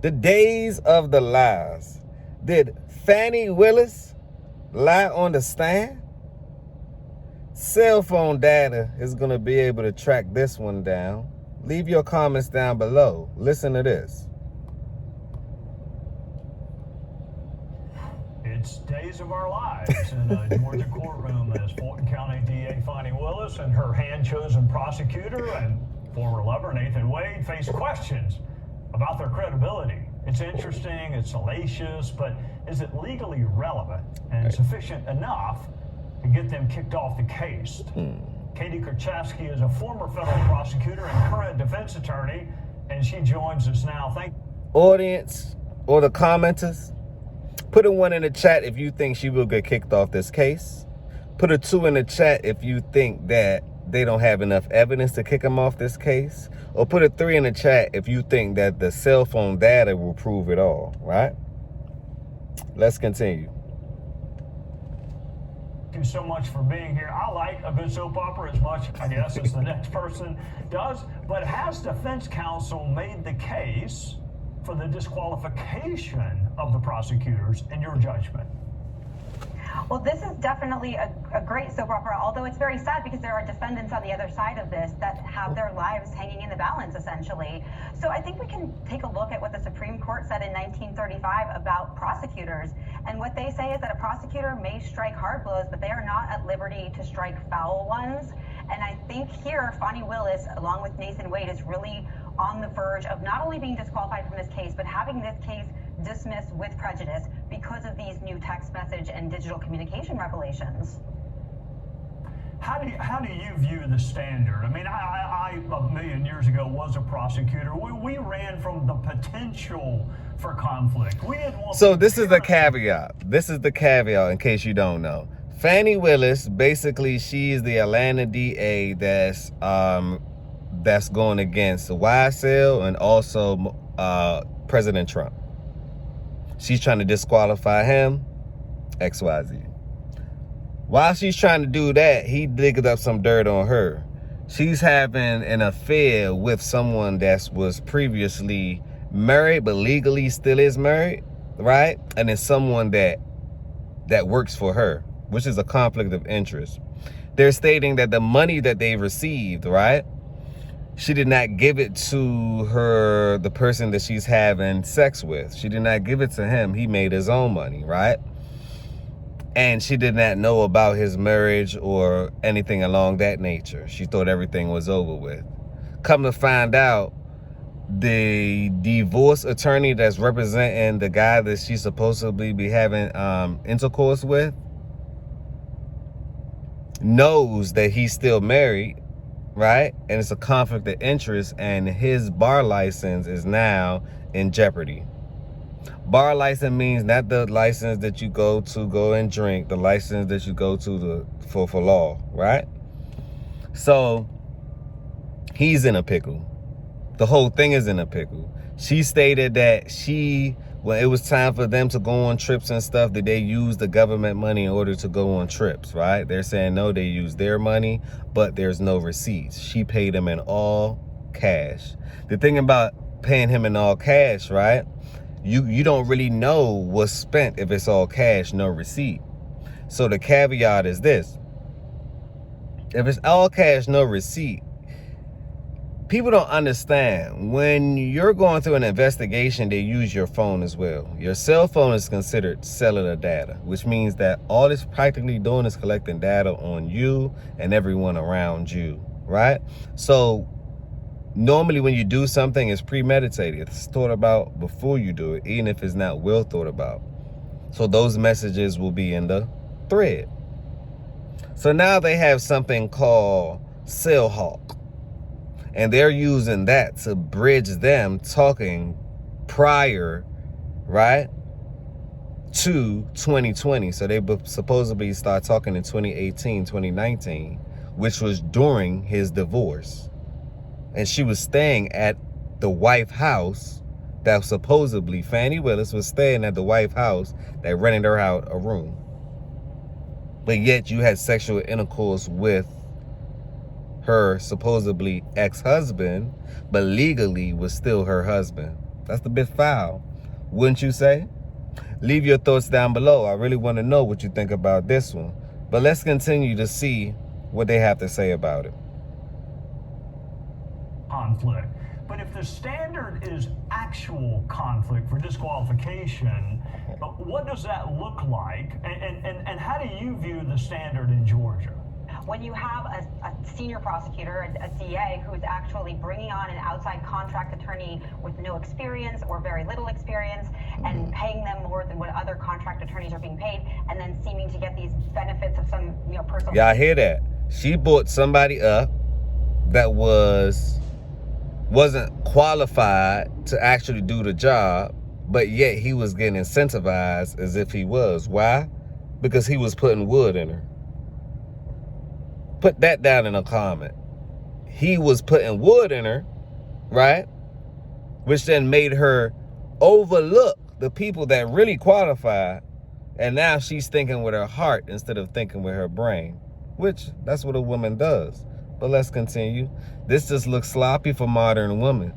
The days of the lies. Did Fani Willis lie on the stand? Cell phone data is going to be able to track this one down. Leave your comments down below. Listen to this. It's days of our lives in a Georgia courtroom as Fulton County DA Fani Willis and her hand-chosen prosecutor and former lover Nathan Wade face questions about their credibility. It's interesting, it's salacious, but is it legally relevant and sufficient enough to get them kicked off the case? Katie Kurchowski is a former federal prosecutor and current defense attorney, and she joins us now. Audience or the commenters, put a 1 in the chat if you think she will get kicked off this case. Put a 2 in the chat if you think that they don't have enough evidence to kick him off this case. Or put a 3 in the chat if you think that the cell phone data will prove it all, right? Let's continue. Thank you so much for being here. I like a good soap opera as much, I guess, as the next person does. But has defense counsel made the case for the disqualification of the prosecutors in your judgment? Well, this is definitely a great soap opera, although it's very sad because there are defendants on the other side of this that have their lives hanging in the balance, essentially. So I think we can take a look at what the Supreme Court said in 1935 about prosecutors. And what they say is that a prosecutor may strike hard blows, but they are not at liberty to strike foul ones. And I think here, Fani Willis, along with Nathan Wade, is really on the verge of not only being disqualified from this case, but having this case dismissed with prejudice because of these new text message and digital communication revelations. How do you view the standard? I mean, I a million years ago was a prosecutor. We ran from the potential for conflict. We didn't want. So this is the caveat. This is the caveat in case you don't know. Fani Willis, basically, she is the Atlanta DA that's going against YSL and also President Trump. She's trying to disqualify him, XYZ. While she's trying to do that, he digged up some dirt on her. She's having an affair with someone that was previously married, but legally still is married, right? And it's someone that works for her, which is a conflict of interest. They're stating that the money that they received, right? She did not give it to the person that she's having sex with. She did not give it to him. He made his own money, right? And she did not know about his marriage or anything along that nature. She thought everything was over with. Come to find out, the divorce attorney that's representing the guy that she's supposedly be having intercourse with knows that he's still married, right? And it's a conflict of interest, and his bar license is now in jeopardy. Bar license means not the license that you go and drink, the license that you go to for law, right? So he's in a pickle. The whole thing is in a pickle. She stated that when it was time for them to go on trips and stuff, that they used the government money in order to go on trips, right? They're saying no, they used their money, but there's no receipts. She paid him in all cash. The thing about paying him in all cash, right? You don't really know what's spent if it's all cash, no receipt. So the caveat is this. If it's all cash, no receipt, people don't understand. When you're going through an investigation, they use your phone as well. Your cell phone is considered cellular data, which means that all it's practically doing is collecting data on you and everyone around you, right? So normally when you do something, it's premeditated. It's thought about before you do it, even if it's not well thought about. So those messages will be in the thread. So now they have something called Cellhawk. And they're using that to bridge them talking prior, right, to 2020. So they supposedly start talking in 2018, 2019, which was during his divorce. And she was staying at the White House that supposedly Fani Willis was staying at the White House that rented her out a room. But yet you had sexual intercourse with her supposedly ex-husband, but legally was still her husband. That's a bit foul, wouldn't you say? Leave your thoughts down below. I really want to know what you think about this one. But let's continue to see what they have to say about it. Conflict. But if the standard is actual conflict for disqualification, what does that look like? And how do you view the standard in Georgia? When you have a senior prosecutor, a DA, who is actually bringing on an outside contract attorney with no experience or very little experience and paying them more than what other contract attorneys are being paid, and then seeming to get these benefits of some, personal... Y'all hear that? She brought somebody up that wasn't qualified to actually do the job, but yet he was getting incentivized as if he was. Why? Because he was putting wood in her. Put that down in a comment. He was putting wood in her, right? Which then made her overlook the people that really qualified. And now she's thinking with her heart instead of thinking with her brain, which that's what a woman does. But let's continue. This just looks sloppy for modern women.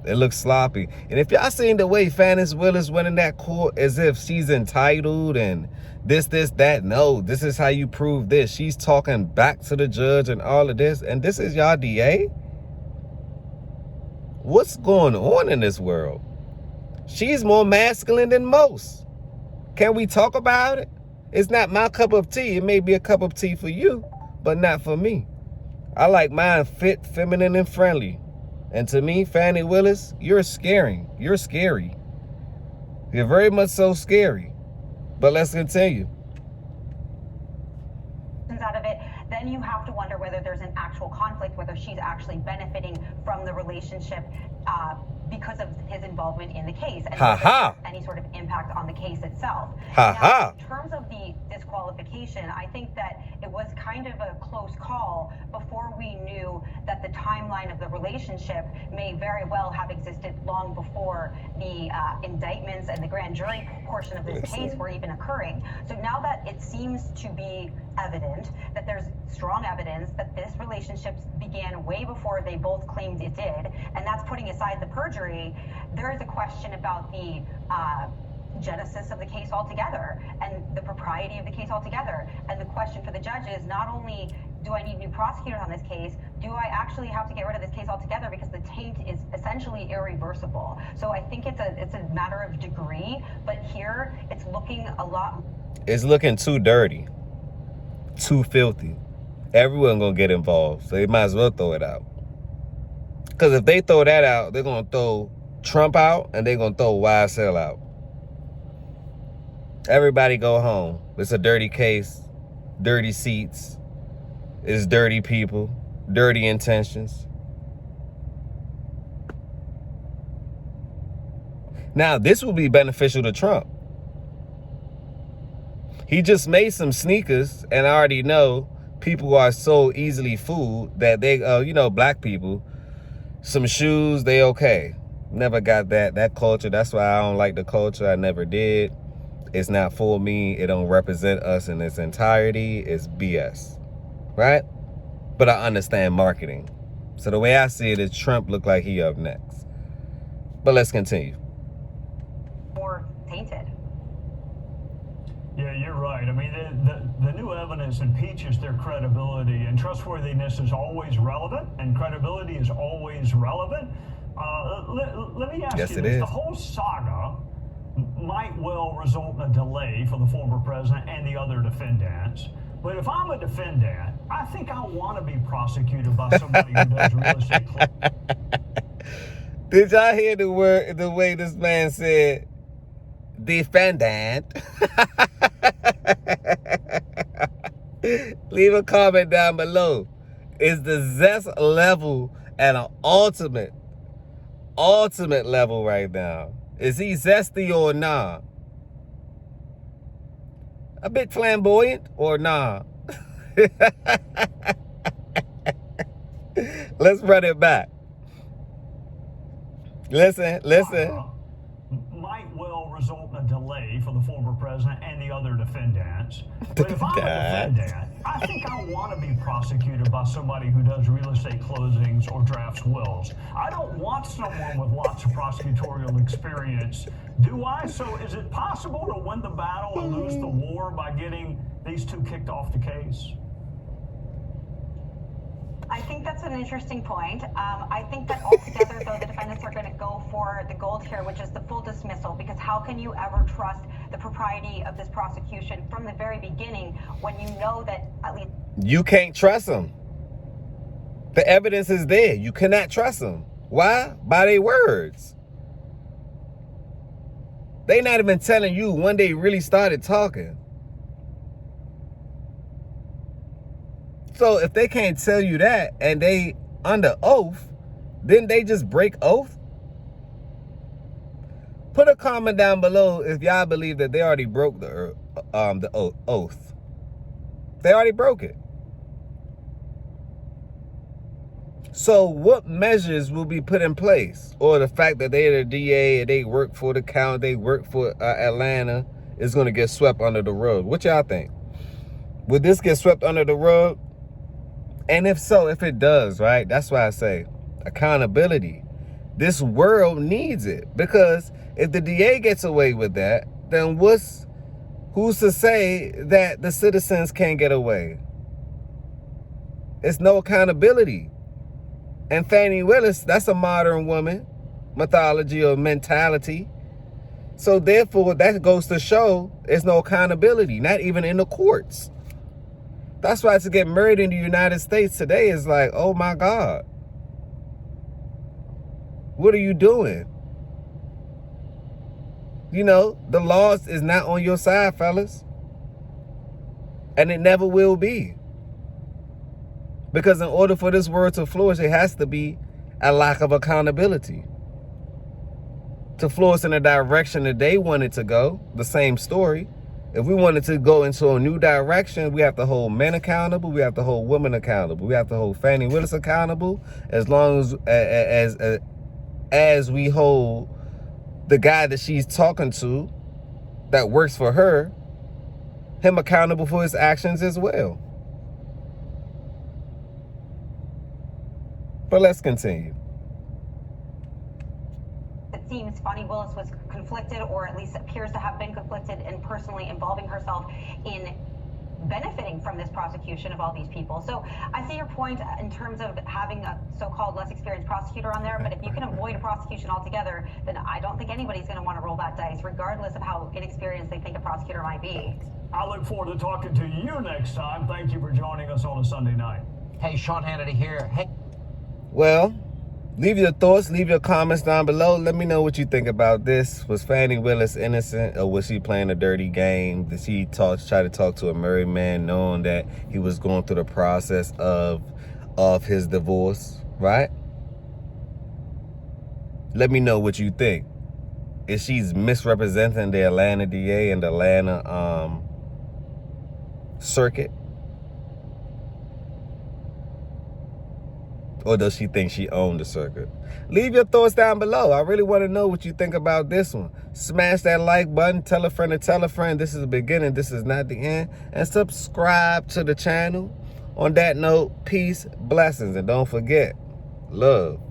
It looks sloppy. And if y'all seen the way Fani Willis went in that court as if she's entitled and this, that, no, this is how you prove this. She's talking back to the judge and all of this. And this is y'all DA? What's going on in this world? She's more masculine than most. Can we talk about it? It's not my cup of tea. It may be a cup of tea for you, but not for me. I like mine fit, feminine, and friendly. And to me, Fani Willis, you're scary. You're scary. You're very much so scary. But let's continue. Out of it, then you have to wonder whether there's an actual conflict, whether she's actually benefiting from the relationship because of his involvement in the case, and any sort of impact on the case itself. Now, in terms of the disqualification, I think that it was kind of a close call before we knew that the timeline of the relationship may very well have existed long before the indictments and the grand jury portion of this case were even occurring. So now that it seems to be evident that there's strong evidence that this relationship began way before they both claimed it did, and that's putting aside the perjury, there is a question about the genesis of the case altogether and the propriety of the case altogether. And the question for the judge is not only do I need new prosecutors on this case, do I actually have to get rid of this case altogether because the taint is essentially irreversible. So I think it's a matter of degree, but here it's looking a lot. It's looking too dirty, too filthy. Everyone gonna get involved, so they might as well throw it out. Because if they throw that out, they're gonna throw Trump out and they're gonna throw YSL out. Everybody go home. It's a dirty case, dirty seats, it's dirty people, dirty intentions. Now, this will be beneficial to Trump. He just made some sneakers, and I already know people are so easily fooled that they, black people, some shoes, they okay. Never got that culture. That's why I don't like the culture. I never did. It's not for me. It don't represent us in its entirety. It's BS, right? But I understand marketing. So the way I see it is Trump look like he up next. But let's continue. More tainted. Yeah, you're right. I mean, the new evidence impeaches their credibility, and trustworthiness is always relevant, and credibility is always relevant. Let me ask you this. The whole saga might well result in a delay for the former president and the other defendants. But if I'm a defendant, I think I want to be prosecuted by somebody who does real estate. Did y'all hear the way this man said defendant? Leave a comment down below. Is the zest level at an ultimate level right now? Is he zesty or nah? A bit flamboyant or nah? Let's run it back. Listen. Might well result in a delay for the former president and the other defendants. But if I'm a defendant, I think I want to be prosecuted by somebody who does real estate closings or drafts wills. I don't want someone with lots of prosecutorial experience, do I? So is it possible to win the battle and lose the war by getting these two kicked off the case? I think that's an interesting point. I think that altogether, though, the defendants are going to go for the gold here, which is the full dismissal, because how can you ever trust the propriety of this prosecution from the very beginning when you know that at least... You can't trust them. The evidence is there. You cannot trust them. Why? By their words. They not even telling you when they really started talking. So if they can't tell you that and they under oath, then they just break oath? Put a comment down below if y'all believe that they already broke the oath. They already broke it. So what measures will be put in place? Or the fact that they're the DA and they work for the county, they work for Atlanta, is going to get swept under the rug? What y'all think? Would this get swept under the rug? And if so, if it does, right? That's why I say accountability. This world needs it, because if the DA gets away with that, then who's to say that the citizens can't get away? It's no accountability. And Fani Willis, that's a modern woman mythology or mentality. So therefore, that goes to show there's no accountability, not even in the courts. That's why to get married in the United States today is like, oh my God. What are you doing? You know, the laws is not on your side, fellas. And it never will be. Because in order for this world to flourish, it has to be a lack of accountability. To flourish in the direction that they want it to go, the same story. If we wanted to go into a new direction, we have to hold men accountable. We have to hold women accountable. We have to hold Fani Willis accountable. As long as we hold the guy that she's talking to, that works for her, him accountable for his actions as well. But let's continue. It seems Fani Willis was conflicted, or at least appears to have been conflicted, in personally involving herself in benefiting from this prosecution of all these people. So I see your point in terms of having a so-called less experienced prosecutor on there, but if you can avoid a prosecution altogether, then I don't think anybody's going to want to roll that dice, regardless of how inexperienced they think a prosecutor might be. I look forward to talking to you next time. Thank you for joining us on a Sunday night. Hey, Sean Hannity here. Hey. Well, leave your thoughts, leave your comments down below. Let me know what you think about this. Was Fani Willis innocent, or was she playing a dirty game? Did she try to talk to a married man knowing that he was going through the process of his divorce, right? Let me know what you think. Is she's misrepresenting the Atlanta DA and the Atlanta circuit? Or does she think she owned the circuit? Leave your thoughts down below. I really want to know what you think about this one. Smash that like button. Tell a friend to tell a friend. This is the beginning. This is not the end. And subscribe to the channel. On that note, peace, blessings. And don't forget, love.